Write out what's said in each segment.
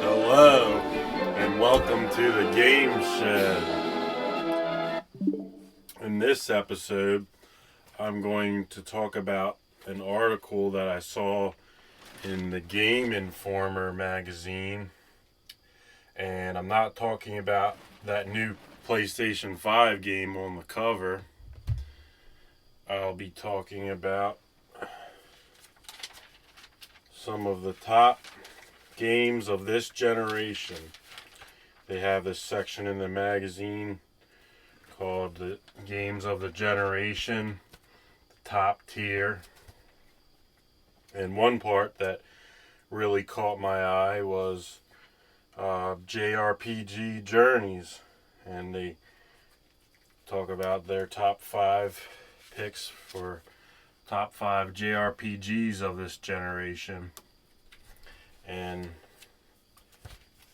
Hello, and welcome to the Game Shed. In this episode, I'm going to talk about an article that I saw in the Game Informer magazine. And I'm not talking about that new PlayStation 5 game on the cover. I'll be talking about some of the top games of this generation. They have this section in the magazine called the Games of the Generation, the top tier. And one part that really caught my eye was JRPG Journeys. And they talk about their top 5 picks for top 5 JRPGs of this generation. And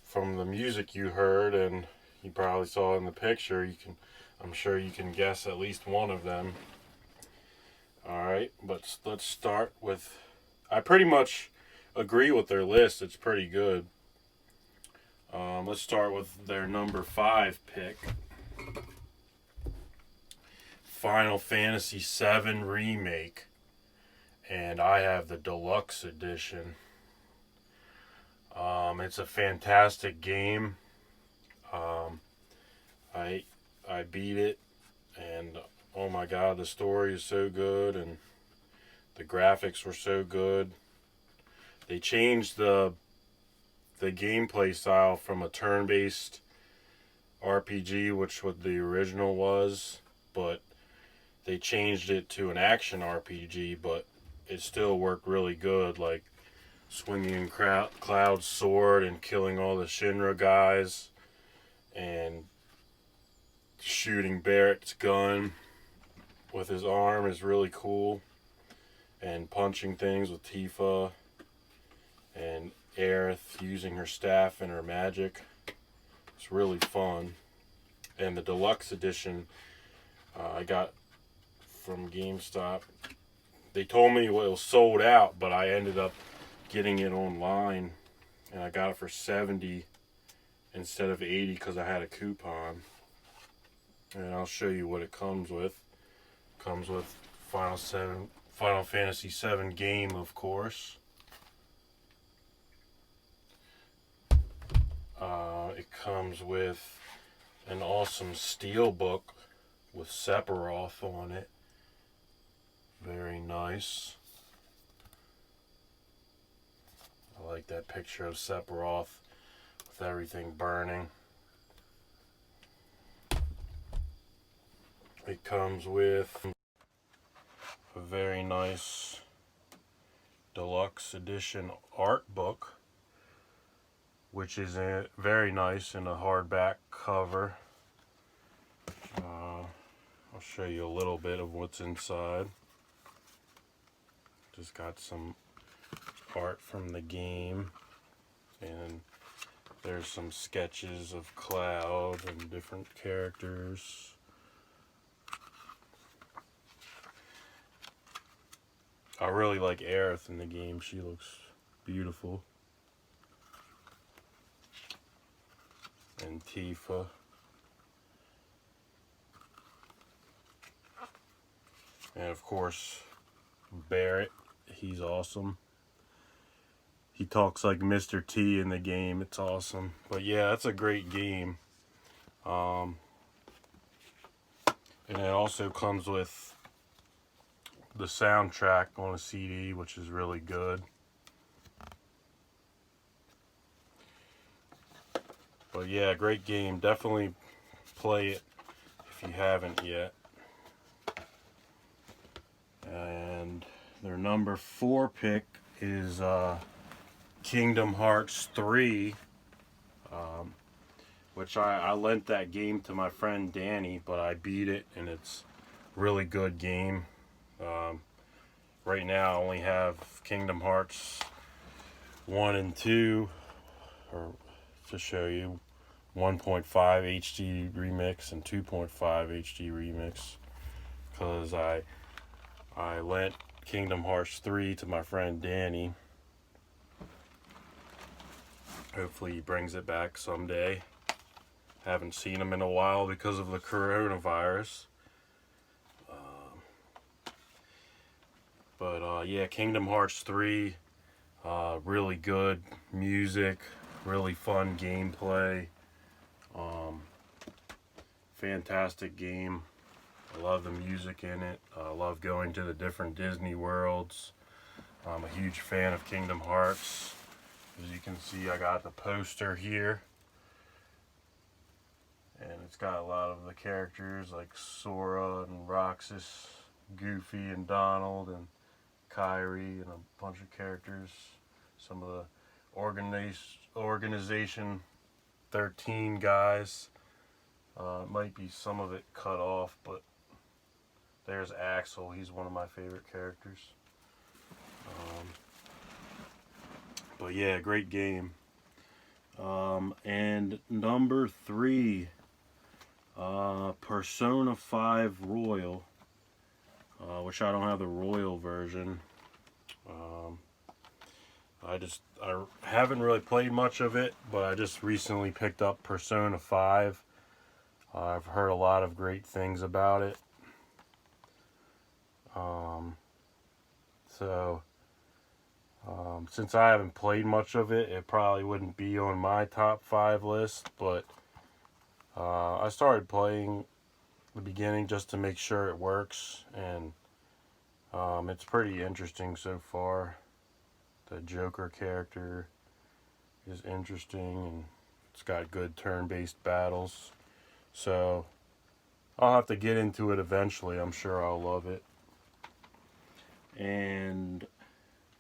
from the music you heard, and you probably saw in the picture, I'm sure you can guess at least one of them. Alright, but let's start with, I pretty much agree with their list. It's pretty good. Let's start with their number 5 pick. Final Fantasy VII Remake. And I have the deluxe edition. It's a fantastic game. I beat it, and oh my god, the story is so good, and the graphics were so good. They changed the gameplay style from a turn-based RPG, which what the original was, but they changed it to an action RPG, but it still worked really good, like swinging Cloud's sword and killing all the Shinra guys, and shooting Barrett's gun with his arm is really cool, and punching things with Tifa, and Aerith using her staff and her magic. It's really fun. And the deluxe edition I got from GameStop. They told me it was sold out, but I ended up getting it online, and I got it for $70 instead of $80 because I had a coupon. And I'll show you what it comes with. It comes with Final Fantasy VII game, of course. It comes with an awesome steel book with Sephiroth on it. Very nice. I like that picture of Sephiroth with everything burning. It comes with a very nice deluxe edition art book, which is very nice in a hardback cover. I'll show you a little bit of what's inside. Just got some art from the game, and there's some sketches of Cloud and different characters. I really like Aerith in the game. She looks beautiful. And Tifa. And of course, Barrett. He's awesome. He talks like Mr. T in the game. It's awesome. But yeah, it's a great game. And it also comes with the soundtrack on a CD, which is really good. But yeah, great game. Definitely play it if you haven't yet. And their number 4 pick is Kingdom Hearts 3. which I lent that game to my friend Danny, but I beat it, and it's really good game. Right now I only have Kingdom Hearts 1 and 2, or to show you 1.5 HD remix and 2.5 HD remix, because I lent Kingdom Hearts 3 to my friend Danny. Hopefully he brings it back someday. Haven't seen him in a while because of the coronavirus. But yeah, Kingdom Hearts 3, really good music, really fun gameplay. Fantastic game. I love the music in it. I love going to the different Disney worlds. I'm a huge fan of Kingdom Hearts. As you can see, I got the poster here. And it's got a lot of the characters like Sora and Roxas, Goofy and Donald and Kyrie, and a bunch of characters. Some of the Organization 13 guys. It might be some of it cut off, but there's Axel. He's one of my favorite characters. But yeah, great game. And number 3, Persona 5 Royal, which I don't have the Royal version. I haven't really played much of it, but I just recently picked up Persona 5. I've heard a lot of great things about it. Since I haven't played much of it, it probably wouldn't be on my top 5 list, but I started playing the beginning just to make sure it works, and it's pretty interesting so far. The Joker character is interesting, and it's got good turn-based battles. So I'll have to get into it eventually. I'm sure I'll love it. And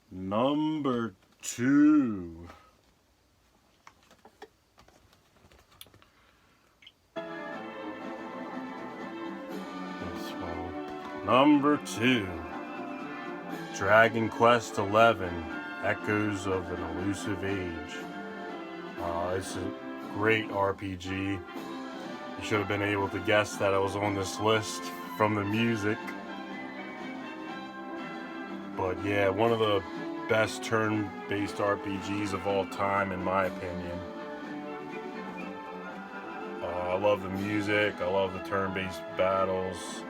number 2. Number 2. Dragon Quest XI, Echoes of an Elusive Age. It's a great RPG. You should have been able to guess that I was on this list from the music. But yeah, one of the best turn-based RPGs of all time, in my opinion. I love the music. I love the turn-based battles.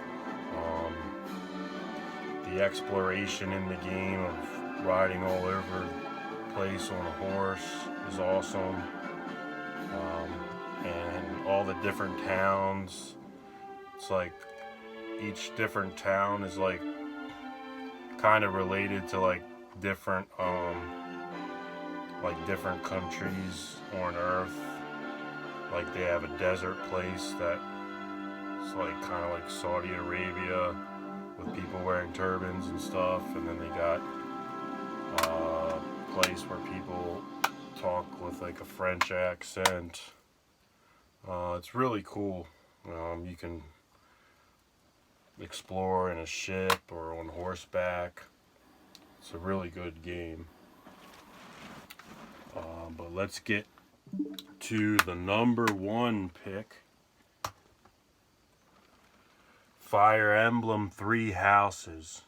The exploration in the game of riding all over the place on a horse is awesome. And all the different towns. It's like each different town is like kind of related to like different countries on Earth. Like they have a desert place that it's like kind of like Saudi Arabia with people wearing turbans and stuff, and then they got a place where people talk with like a French accent. It's really cool. You can explore in a ship or on horseback. It's a really good game. But let's get to the number 1 pick. Fire Emblem 3 Houses.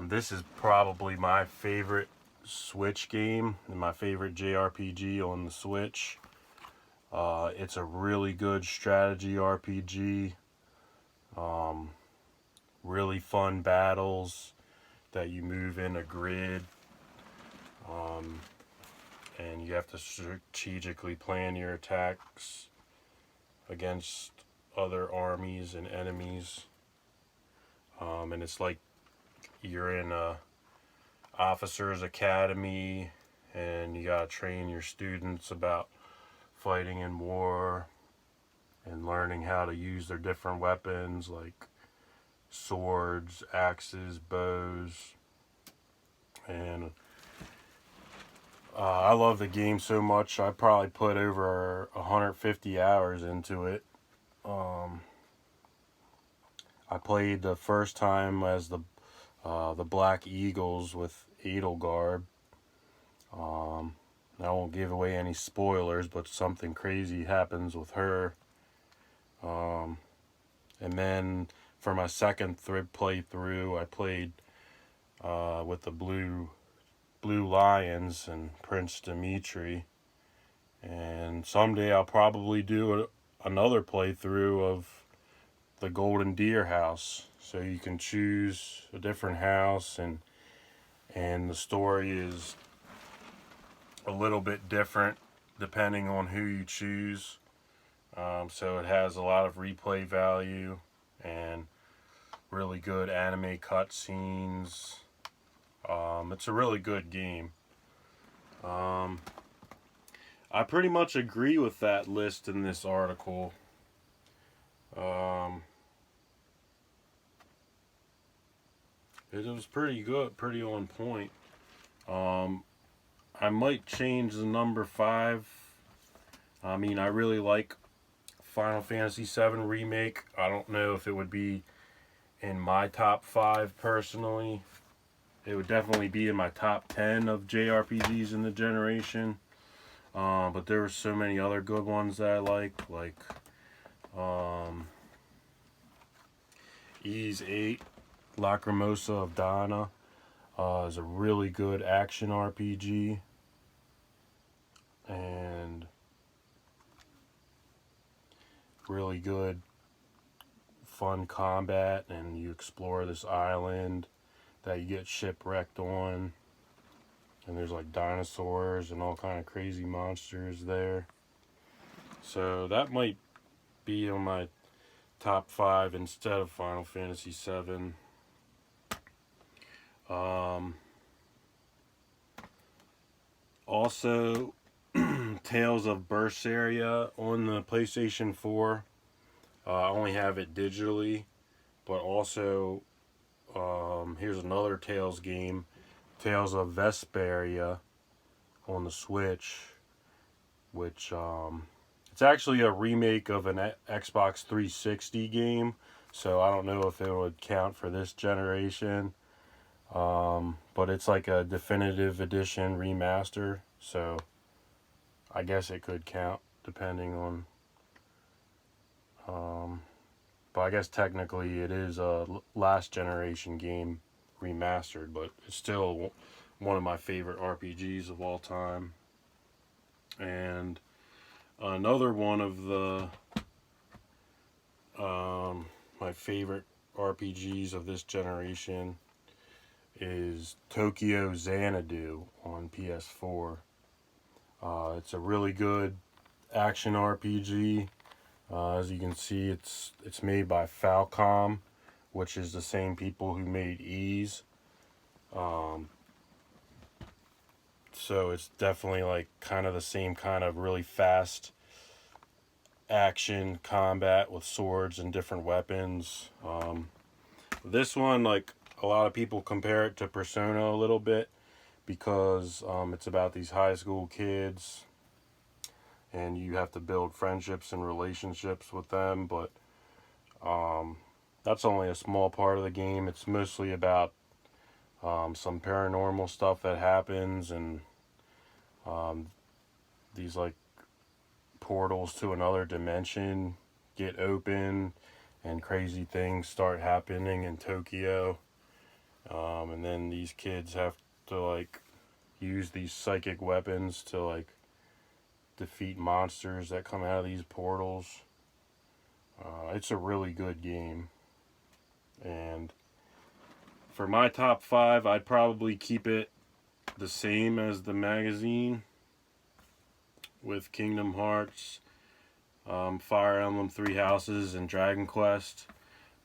This is probably my favorite Switch game and my favorite JRPG on the Switch. It's a really good strategy RPG. Really fun battles that you move in a grid. And you have to strategically plan your attacks against other armies and enemies. And it's like you're in a officer's academy, and you gotta train your students about fighting in war and learning how to use their different weapons like swords, axes, bows. And I love the game so much. I probably put over 150 hours into it. Um, I played the first time as the Black Eagles with Edelgard. I won't give away any spoilers, but something crazy happens with her. Um, and then for my second playthrough, I played with the Blue Lions and Prince Dimitri. And someday I'll probably do another playthrough of the Golden Deer house. So you can choose a different house, and the story is a little bit different depending on who you choose. So it has a lot of replay value and really good anime cutscenes. It's a really good game. I pretty much agree with that list in this article. Um, it was pretty good, pretty on point. Um, I might change the number 5. I mean, I really like Final Fantasy VII Remake. I don't know if it would be in my top 5 personally. It would definitely be in my top 10 of JRPGs in the generation. But there were so many other good ones that I like um, Ys 8, Lacrimosa of Dana is a really good action RPG, and really good fun combat, and you explore this island that you get shipwrecked on, and there's like dinosaurs and all kind of crazy monsters there. So that might be on my top 5 instead of Final Fantasy VII. Also, Tales of Berseria on the PlayStation 4. I only have it digitally, but also here's another Tales game, Tales of Vesperia on the Switch, which it's actually a remake of an Xbox 360 game, so I don't know if it would count for this generation. But it's like a definitive edition remaster, so I guess it could count depending on. But I guess technically it is a last generation game remastered, but it's still one of my favorite RPGs of all time. And another one of the my favorite RPGs of this generation is Tokyo Xanadu on PS4. It's a really good action RPG. As you can see, it's made by Falcom, which is the same people who made Ys. So it's definitely like kind of the same kind of really fast action combat with swords and different weapons. This one, like a lot of people compare it to Persona a little bit because it's about these high school kids and you have to build friendships and relationships with them, but that's only a small part of the game. It's mostly about some paranormal stuff that happens, and these like portals to another dimension get open and crazy things start happening in Tokyo. And then these kids have to like use these psychic weapons to like defeat monsters that come out of these portals. It's a really good game. And for my top 5, I'd probably keep it the same as the magazine with Kingdom Hearts, Fire Emblem Three Houses, and Dragon Quest.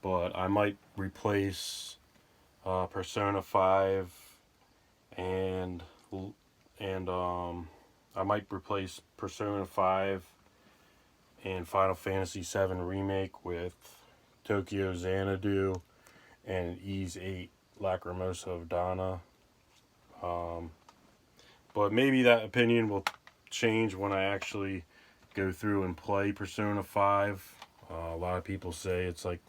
But I might replace Persona 5 and I might replace Persona 5 and Final Fantasy VII Remake with Tokyo Xanadu and Ys 8 Lacrimosa of Dana. But maybe that opinion will change when I actually go through and play Persona 5. A lot of people say it's like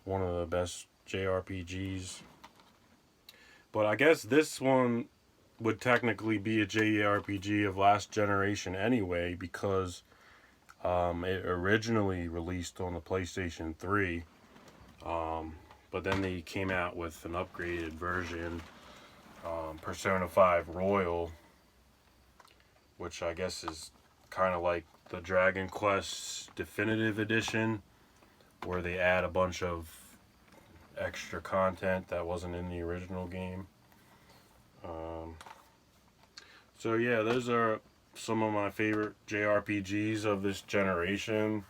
one of the best JRPGs. But I guess this one would technically be a JRPG of last generation anyway, because it originally released on the PlayStation 3. But then they came out with an upgraded version, Persona 5 Royal, which I guess is kind of like the Dragon Quest Definitive Edition, where they add a bunch of extra content that wasn't in the original game. So yeah, those are some of my favorite JRPGs of this generation.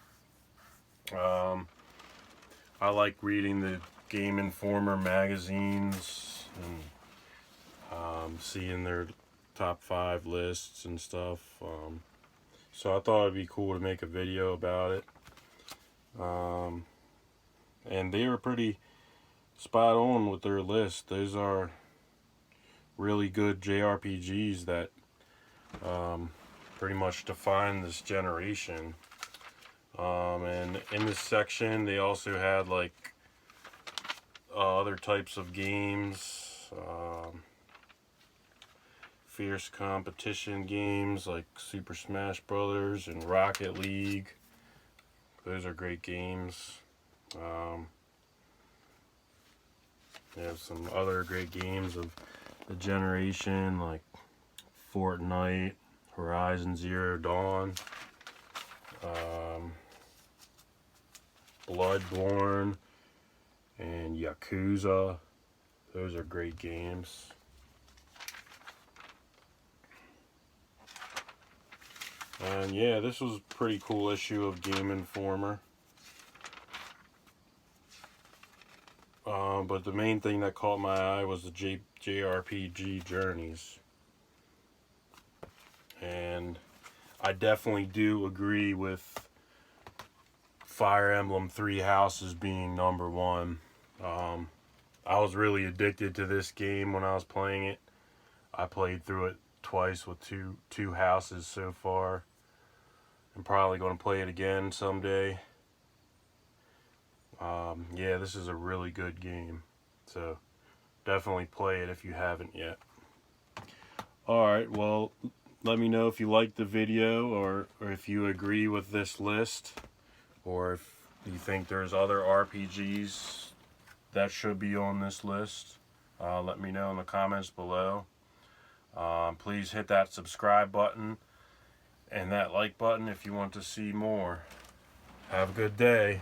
I like reading the Game Informer magazines and seeing their top 5 lists and stuff. So I thought it'd be cool to make a video about it. And they were pretty spot on with their list. Those are really good JRPGs that pretty much define this generation. And in this section they also had like other types of games, fierce competition games like Super Smash Brothers and Rocket League. Those are great games. They have some other great games of the generation like Fortnite, Horizon Zero Dawn, Bloodborne, and Yakuza. Those are great games. And yeah, this was a pretty cool issue of Game Informer. But the main thing that caught my eye was the JRPG journeys. And I definitely do agree with Fire Emblem Three Houses being number 1. I was really addicted to this game when I was playing it. I played through it twice with two houses so far. I'm probably going to play it again someday. Yeah, this is a really good game. So definitely play it if you haven't yet. Alright, well, let me know if you liked the video or if you agree with this list, or if you think there's other RPGs that should be on this list. Let me know in the comments below. Please hit that subscribe button and that like button if you want to see more. Have a good day.